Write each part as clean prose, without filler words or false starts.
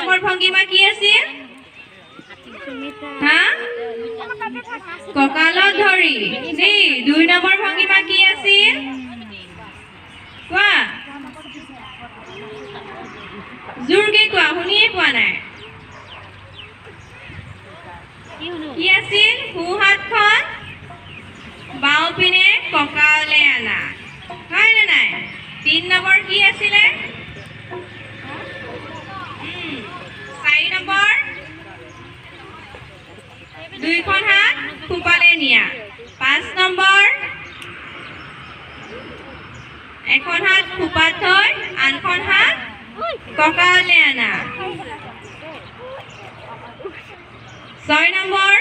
number ভংগিমা কি আছিল হা কঁকালত ধৰি দেই 2 নম্বৰ ভংগিমা কি আছিল কোৱা জোৰকে কোৱা শুনিয়ে পোৱা নাই কি আছিল সোঁ হাতখন বাওঁ পিনে কঁকালে আনা হয় নে নাই 3 নম্বৰ কি আছিলে 4 নম্বৰ দুইখন হাত খোপালে নিয়া 5 নম্বৰ এখন হাত খোপাত থৈ আনখন হাত কঁকালে আনা 6 নম্বৰ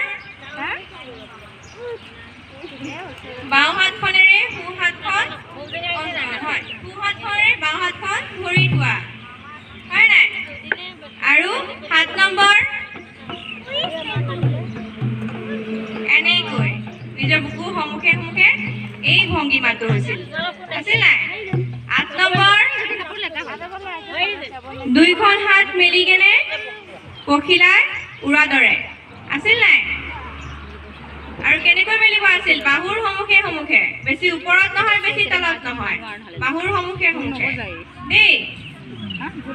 বাওঁ হাতখনেৰে সোঁ হাতখন হয় সোঁ হাতখনেৰে বাওঁ হাতখন ধৰি থোৱা হয় নাই আৰু 7 নম্বৰ এনেকৈ নিজৰ বুকু সন্মুখে সন্মুখে এই ভংগিমাটো হৈছিল আছিল নাই 8 নম্বৰ দুইখন হাত মেলি কেনে পখিলাই উৰা দৰে আছিল নাই আৰু কেনেকৈ মেলিব আছিল বাহুৰ সন্মুখে সন্মুখে বেছি ওপৰত নহয় বেছি তলত নহয় বাহুৰ সন্মুখে সন্মুখে দেই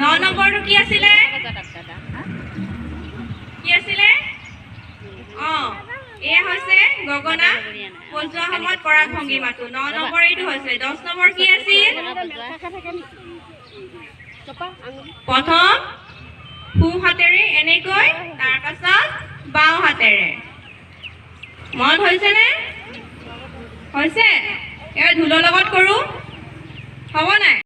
9 নম্বৰটো কি আছিলে এয়া হৈছে গগনা বজোৱা সময়ত কৰা ভংগিমাটো 9 নম্বৰ এইটো হৈছে 10 নম্বৰ কি আছিল প্ৰথম সোঁ হাতেৰে এনেকৈ তাৰ পাছত বাওঁ হাতেৰে মন হৈছে নে হৈছে এয়া ঢোলৰ লগত কৰো হ'ব নাই